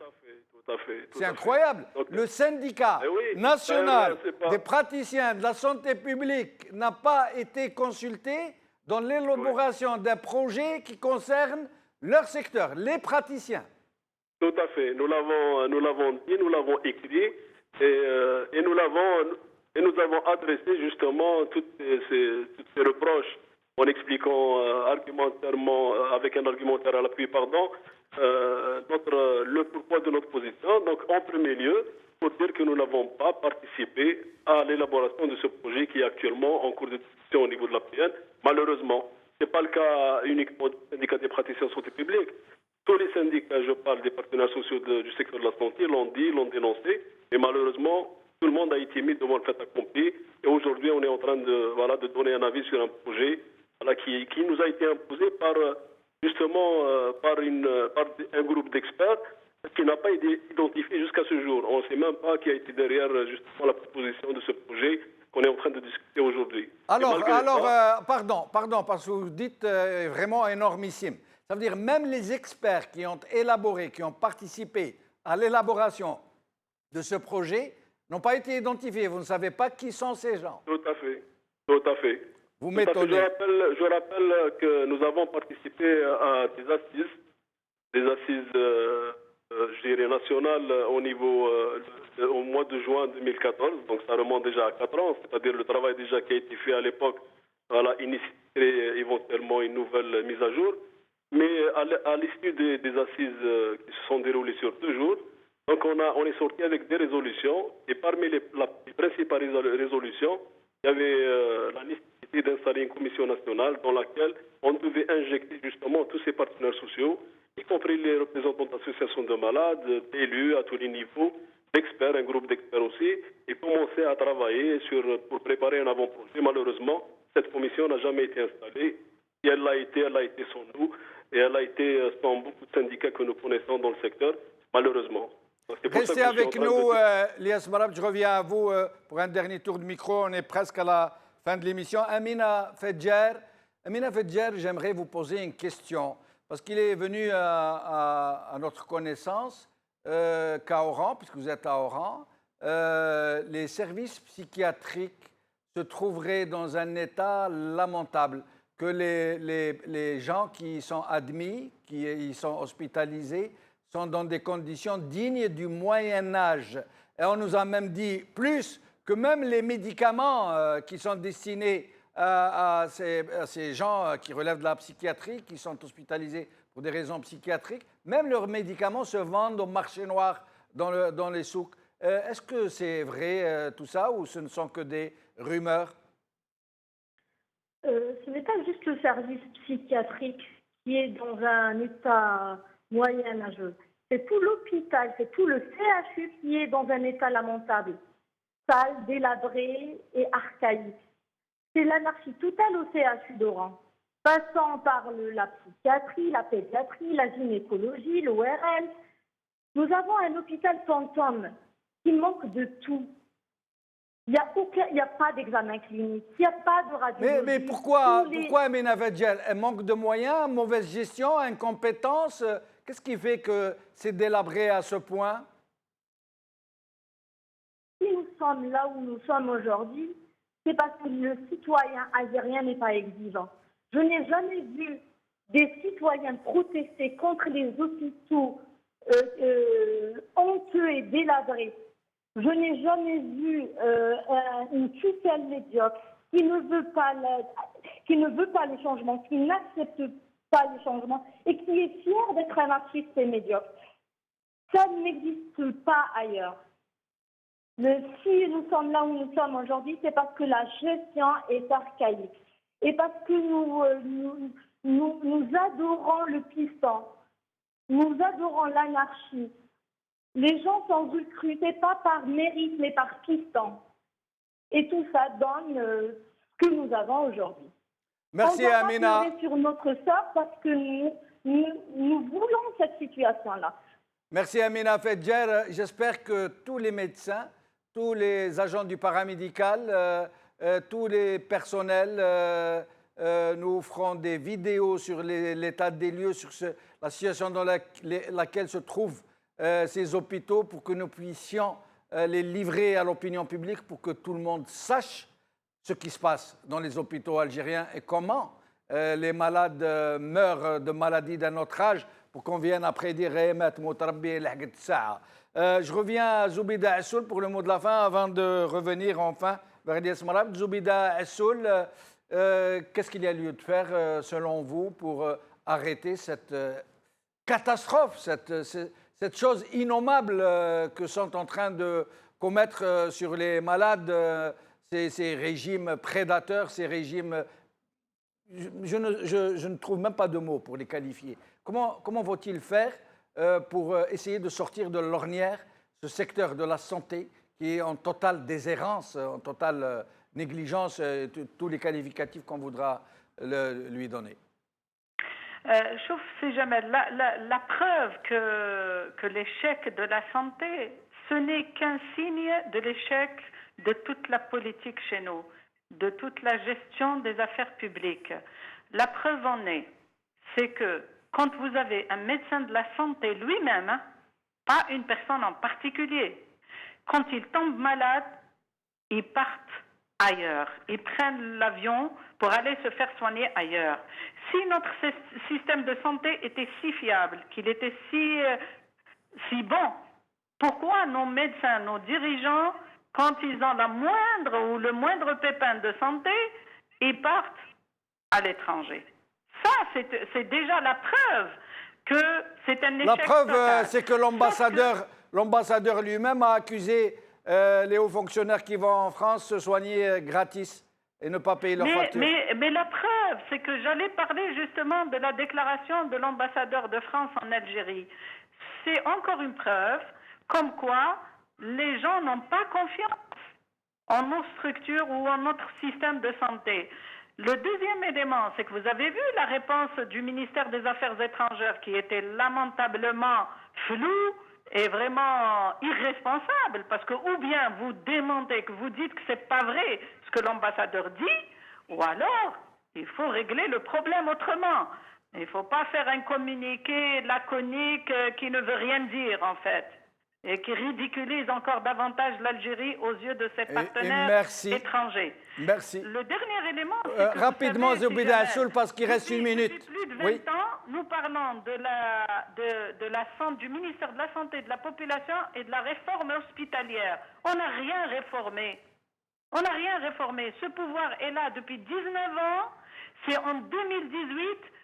E: à fait.
A: C'est incroyable. Donc, le syndicat national des praticiens de la santé publique n'a pas été consulté dans l'élaboration d'un projet qui concerne leur secteur, les praticiens.
E: Tout à fait. Nous l'avons dit, nous l'avons écrit et nous avons adressé justement toutes ces reproches en expliquant argumentairement, avec un argumentaire à l'appui, le pourquoi de notre position. Donc, en premier lieu, pour dire que nous n'avons pas participé à l'élaboration de ce projet qui est actuellement en cours de discussion au niveau de l'APN. Malheureusement, ce n'est pas le cas uniquement du syndicat des praticiens de santé publique. Tous les syndicats, je parle des partenaires sociaux du secteur de la santé, l'ont dit, l'ont dénoncé, et malheureusement, tout le monde a été mis devant le fait accompli. Et aujourd'hui, on est en train de donner un avis sur un projet qui nous a été imposé par un groupe d'experts qui n'a pas été identifié jusqu'à ce jour. On ne sait même pas qui a été derrière justement la proposition de ce projet qu'on est en train de discuter aujourd'hui.
A: Pardon, parce que vous dites vraiment énormissime. Ça veut dire même les experts qui ont élaboré, qui ont participé à l'élaboration de ce projet n'ont pas été identifiés. Vous ne savez pas qui sont ces gens.
E: Tout à fait.
A: Vous m'étonnez.
E: Je rappelle que nous avons participé à des assises je dirais nationales au mois de juin 2014, donc ça remonte déjà à 4 ans, c'est-à-dire le travail déjà qui a été fait à l'époque, initier éventuellement une nouvelle mise à jour. Mais à l'issue des assises qui se sont déroulées sur 2 jours, donc on est sorti avec des résolutions, et parmi les principales résolutions, il y avait la nécessité d'installer une commission nationale dans laquelle on devait injecter justement tous ces partenaires sociaux, y compris les représentants d'associations de malades, d'élus à tous les niveaux, d'experts, un groupe d'experts aussi, et commencer à travailler pour préparer un avant-projet. Malheureusement, cette commission n'a jamais été installée. Si elle l'a été sans nous, et elle a été sans beaucoup de syndicats que nous connaissons dans le secteur, malheureusement.
A: Restez avec nous, Ilyas Marabt, je reviens à vous pour un dernier tour de micro. On est presque à la fin de l'émission. Amina Fedjer, j'aimerais vous poser une question, parce qu'il est venu à notre connaissance qu'à Oran, puisque vous êtes à Oran, les services psychiatriques se trouveraient dans un état lamentable, que les gens qui sont admis, qui y sont hospitalisés, sont dans des conditions dignes du Moyen Âge. Et on nous a même dit plus que même les médicaments qui sont destinés à ces gens qui relèvent de la psychiatrie, qui sont hospitalisés pour des raisons psychiatriques, même leurs médicaments se vendent au marché noir dans les souks. Est-ce que c'est vrai tout ça ou ce ne sont que des rumeurs?
C: Ce n'est pas juste le service psychiatrique qui est dans un état moyenâgeux. C'est tout l'hôpital, c'est tout le CHU qui est dans un état lamentable, sale, délabré et archaïque. C'est l'anarchie totale au CHU d'Oran, passant par la psychiatrie, la pédiatrie, la gynécologie, l'ORL. Nous avons un hôpital fantôme qui manque de tout. Il n'y a pas d'examen clinique, il n'y a pas de radiologie.
A: Mais pourquoi Amina Fadjel? Un manque de moyens, mauvaise gestion, incompétence? Qu'est-ce qui fait que c'est délabré à ce point?
C: Si nous sommes là où nous sommes aujourd'hui, c'est parce que le citoyen algérien n'est pas exigeant. Je n'ai jamais vu des citoyens protester contre les hôpitaux honteux et délabrés. Je n'ai jamais vu une tutelle médiocre qui ne veut pas le changement, qui n'accepte pas le changement et qui est fier d'être anarchiste et médiocre. Ça n'existe pas ailleurs. Si nous sommes là où nous sommes aujourd'hui, c'est parce que la gestion est archaïque et parce que nous adorons le piston, nous adorons l'anarchie. Les gens sont recrutés pas par mérite, mais par piston. Et tout ça donne ce que nous avons aujourd'hui.
A: Merci Amina.
C: On va pas pleurer sur notre sort parce que nous voulons cette situation-là.
A: Merci Amina Fadjer. J'espère que tous les médecins, tous les agents du paramédical, tous les personnels nous feront des vidéos sur l'état des lieux, sur la situation dans laquelle se trouvent ces hôpitaux pour que nous puissions les livrer à l'opinion publique pour que tout le monde sache ce qui se passe dans les hôpitaux algériens et comment les malades meurent de maladies d'un autre âge pour qu'on vienne après dire je reviens à Zoubida Assoul pour le mot de la fin avant de revenir enfin vers Elias Marab. Zoubida Assoul, qu'est-ce qu'il y a lieu de faire selon vous pour arrêter cette catastrophe, cette chose innommable que sont en train de commettre sur les malades ces régimes prédateurs, ces régimes... Je ne trouve même pas de mots pour les qualifier. Comment faut-il faire pour essayer de sortir de l'ornière ce secteur de la santé qui est en totale déshérence, en totale négligence, tous les qualificatifs qu'on voudra lui donner?
D: Sauf si jamais la preuve que l'échec de la santé, ce n'est qu'un signe de l'échec de toute la politique chez nous, de toute la gestion des affaires publiques. La preuve en est, c'est que quand vous avez un médecin de la santé lui-même, pas une personne en particulier, quand il tombe malade, ils partent ailleurs. Ils prennent l'avion pour aller se faire soigner ailleurs. Si notre système de santé était si fiable, qu'il était si bon, pourquoi nos médecins, nos dirigeants, quand ils ont la moindre ou le moindre pépin de santé, ils partent à l'étranger? Ça, c'est déjà la preuve que c'est un échec
A: total. La preuve, c'est que l'ambassadeur lui-même a accusé les hauts fonctionnaires qui vont en France se soigner gratis et ne pas payer leurs factures.
D: Mais la preuve, c'est que j'allais parler justement de la déclaration de l'ambassadeur de France en Algérie. C'est encore une preuve comme quoi les gens n'ont pas confiance en nos structures ou en notre système de santé. Le deuxième élément, c'est que vous avez vu la réponse du ministère des Affaires étrangères qui était lamentablement floue et vraiment irresponsable, parce que ou bien vous démentez, que vous dites que c'est pas vrai ce que l'ambassadeur dit, ou alors il faut régler le problème autrement. Il ne faut pas faire un communiqué laconique qui ne veut rien dire en fait, et qui ridiculise encore davantage l'Algérie aux yeux de ses partenaires étrangers.
A: Merci.
D: Le dernier élément, c'est que
A: rapidement, Zoubida Assoul, parce qu'il reste une minute.
D: Depuis plus de 20 ans, nous parlons du ministère de la Santé, de la Population et de la réforme hospitalière. On n'a rien réformé. On n'a rien réformé. Ce pouvoir est là depuis 19 ans. C'est en 2018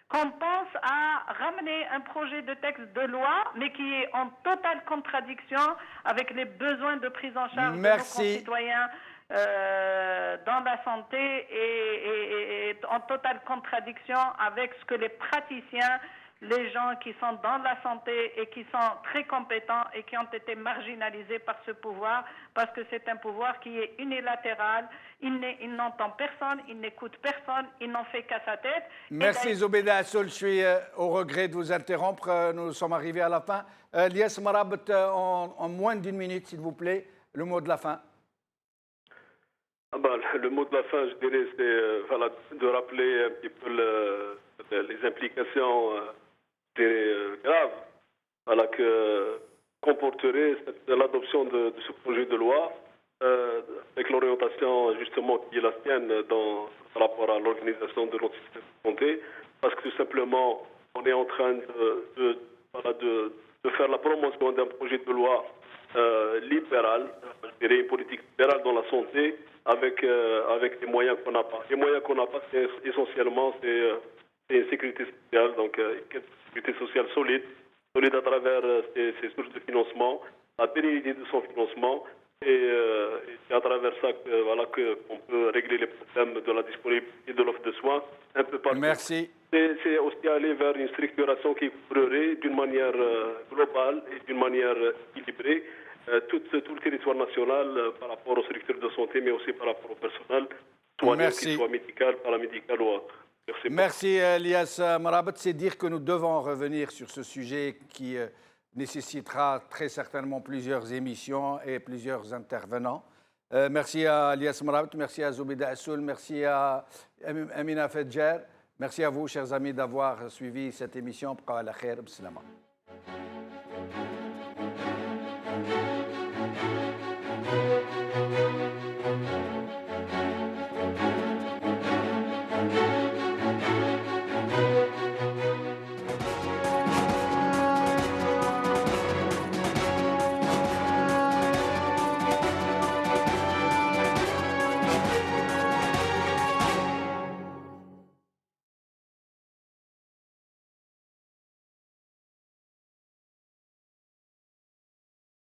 D: qu'on pense à ramener un projet de texte de loi, mais qui est en totale contradiction avec les besoins de prise en charge de nos concitoyens dans la santé et en totale contradiction avec ce que les praticiens, les gens qui sont dans la santé et qui sont très compétents et qui ont été marginalisés par ce pouvoir, parce que c'est un pouvoir qui est unilatéral, il n'entend personne, il n'écoute personne, il n'en fait qu'à sa tête.
A: Merci Zobeida Assoul, je suis au regret de vous interrompre, nous sommes arrivés à la fin. Lias Marabt, en moins d'une minute, s'il vous plaît, le mot de la fin.
E: Le mot de la fin, je dirais, c'est voilà, de rappeler un petit peu les implications graves voilà, que comporterait l'adoption de ce projet de loi avec l'orientation justement qui est la sienne par rapport à l'organisation de notre système de santé, parce que tout simplement, on est en train de faire la promotion d'un projet de loi libéral, je dirais une politique libérale dans la santé, avec les moyens qu'on n'a pas. Les moyens qu'on n'a pas, c'est essentiellement une sécurité sociale, donc une sécurité sociale solide à travers ses sources de financement, la pérennité de son financement, et c'est à travers ça qu'on peut régler les problèmes de la disponibilité de l'offre de soins un peu partout.
A: Merci.
E: C'est aussi aller vers une structuration qui couvrirait d'une manière globale et d'une manière équilibrée tout le territoire national par rapport aux structures de santé, mais aussi par rapport au personnel, qu'il soit médical, paramédical ou autre.
A: Merci Lias Marabt. C'est dire que nous devons revenir sur ce sujet qui nécessitera très certainement plusieurs émissions et plusieurs intervenants. Merci à Lias Marabt, merci à Zobeida Assoul, merci à Amina Fedjer. Merci à vous, chers amis, d'avoir suivi cette émission. Bqa ala khair, bislama.